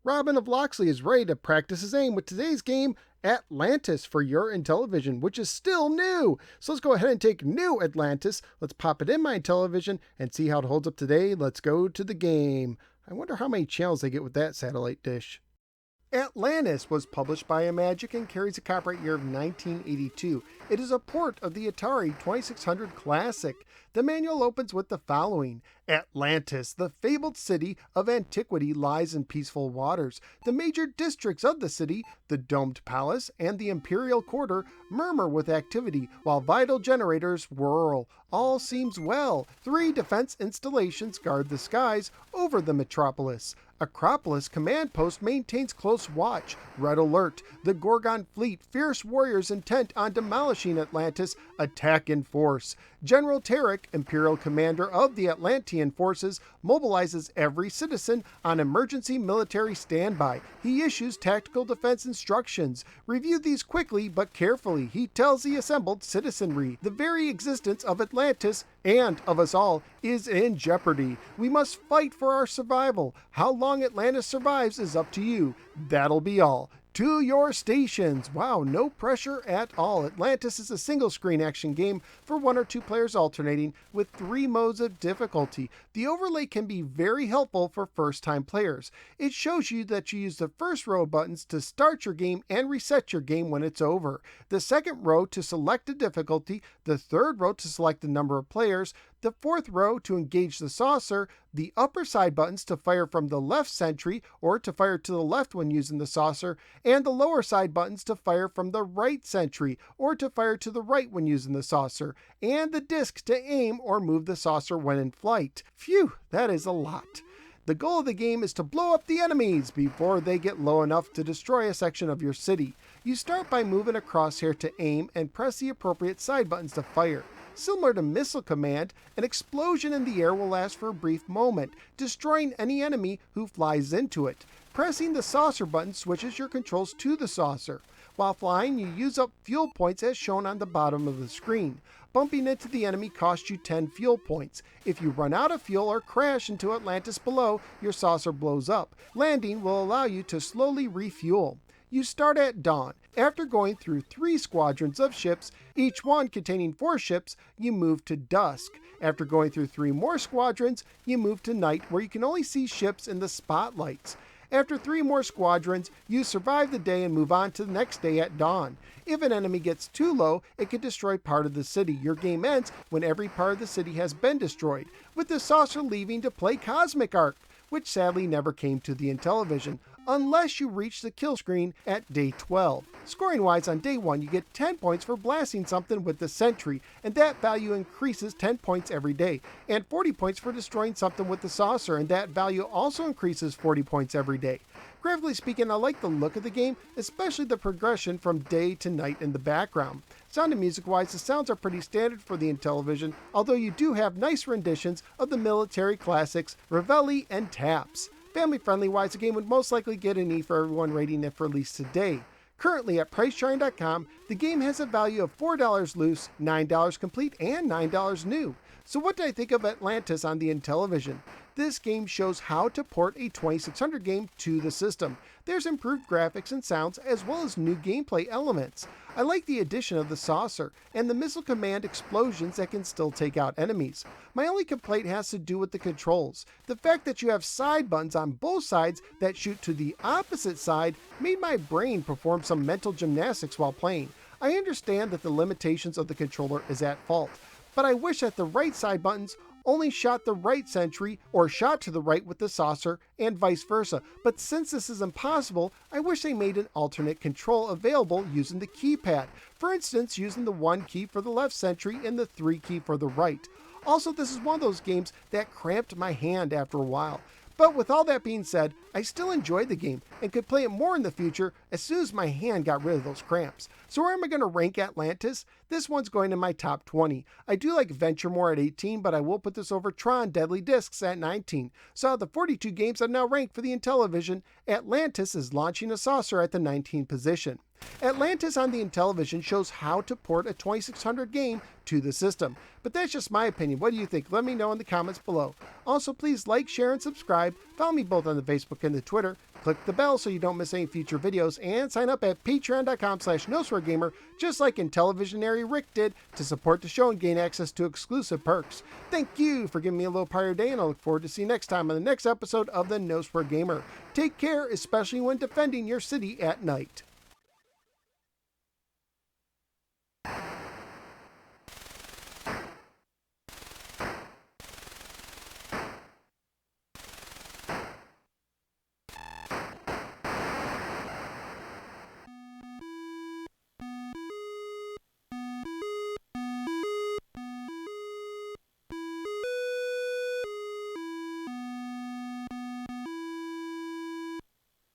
Robin of Locksley is ready to practice his aim with today's game, Atlantis, for your Intellivision, which is still new. So let's go ahead and take new Atlantis. Let's pop it in my Intellivision and see how it holds up today. Let's go to the game. I wonder how many channels they get with that satellite dish. Atlantis was published by Imagic and carries a copyright year of 1982. It is a port of the Atari 2600 Classic. The manual opens with the following. Atlantis, the fabled city of antiquity, lies in peaceful waters. The major districts of the city, the domed palace and the imperial quarter, murmur with activity, while vital generators whirl. All seems well. 3 defense installations guard the skies over the metropolis. Acropolis Command Post maintains close watch. Red alert. The Gorgon fleet, fierce warriors intent on demolishing Atlantis, attack in force. General Tarek, Imperial Commander of the Atlantean forces, mobilizes every citizen on emergency military standby. He issues tactical defense instructions. Review these quickly but carefully. He tells the assembled citizenry. The very existence of Atlantis and of us all is in jeopardy. We must fight for our survival. How long Atlantis survives is up to you. That'll be all. To your stations. Wow, no pressure at all. Atlantis is a single screen action game for 1 or 2 players alternating with 3 modes of difficulty. The overlay can be very helpful for first time players. It shows you that you use the first row of buttons to start your game and reset your game when it's over. The second row to select a difficulty, the third row to select the number of players, the fourth row to engage the saucer, the upper side buttons to fire from the left sentry or to fire to the left when using the saucer, and the lower side buttons to fire from the right sentry or to fire to the right when using the saucer, and the disc to aim or move the saucer when in flight. Phew, that is a lot. The goal of the game is to blow up the enemies before they get low enough to destroy a section of your city. You start by moving a crosshair to aim and press the appropriate side buttons to fire. Similar to Missile Command, an explosion in the air will last for a brief moment, destroying any enemy who flies into it. Pressing the saucer button switches your controls to the saucer. While flying, you use up fuel points as shown on the bottom of the screen. Bumping into the enemy costs you 10 fuel points. If you run out of fuel or crash into Atlantis below, your saucer blows up. Landing will allow you to slowly refuel. You start at dawn. After going through 3 squadrons of ships, each one containing 4 ships, you move to dusk. After going through 3 more squadrons, you move to night where you can only see ships in the spotlights. After 3 more squadrons, you survive the day and move on to the next day at dawn. If an enemy gets too low, it can destroy part of the city. Your game ends when every part of the city has been destroyed, with the saucer leaving to play Cosmic Arc, which sadly never came to the Intellivision, unless you reach the kill screen at day 12. Scoring wise, on day 1 you get 10 points for blasting something with the sentry, and that value increases 10 points every day, and 40 points for destroying something with the saucer, and that value also increases 40 points every day. Graphically speaking, I like the look of the game, especially the progression from day to night in the background. Sound and music wise, the sounds are pretty standard for the Intellivision, although you do have nice renditions of the military classics Reveille and Taps. Family friendly wise, the game would most likely get an E for everyone rating it for release today. Currently at PriceCharting.com, the game has a value of $4 loose, $9 complete, and $9 new. So what did I think of Atlantis on the Intellivision? This game shows how to port a 2600 game to the system. There's improved graphics and sounds as well as new gameplay elements. I like the addition of the saucer and the Missile Command explosions that can still take out enemies. My only complaint has to do with the controls. The fact that you have side buttons on both sides that shoot to the opposite side made my brain perform some mental gymnastics while playing. I understand that the limitations of the controller is at fault, but I wish that the right side buttons only shot the right sentry or shot to the right with the saucer and vice versa. But since this is impossible, I wish they made an alternate control available using the keypad. For instance, using the 1 key for the left sentry and the 3 key for the right. Also, this is one of those games that cramped my hand after a while. But with all that being said, I still enjoyed the game and could play it more in the future as soon as my hand got rid of those cramps. So where am I going to rank Atlantis? This one's going in my top 20. I do like Venture more at 18, but I will put this over Tron Deadly Discs at 19. So out of the 42 games I've now ranked for the Intellivision, Atlantis is launching a saucer at the 19th position. Atlantis on the Intellivision shows how to port a 2600 game to the system. But that's just my opinion. What do you think? Let me know in the comments below. Also, please like, share, and subscribe. Follow me both on the Facebook and the Twitter. Click the bell so you don't miss any future videos, and sign up at patreon.com/NoSwearGamer, just like Intellivisionary Rick did, to support the show and gain access to exclusive perks. Thank you for giving me a little part of your day, and I look forward to seeing you next time on the next episode of the No Swear Gamer. Take care, especially when defending your city at night.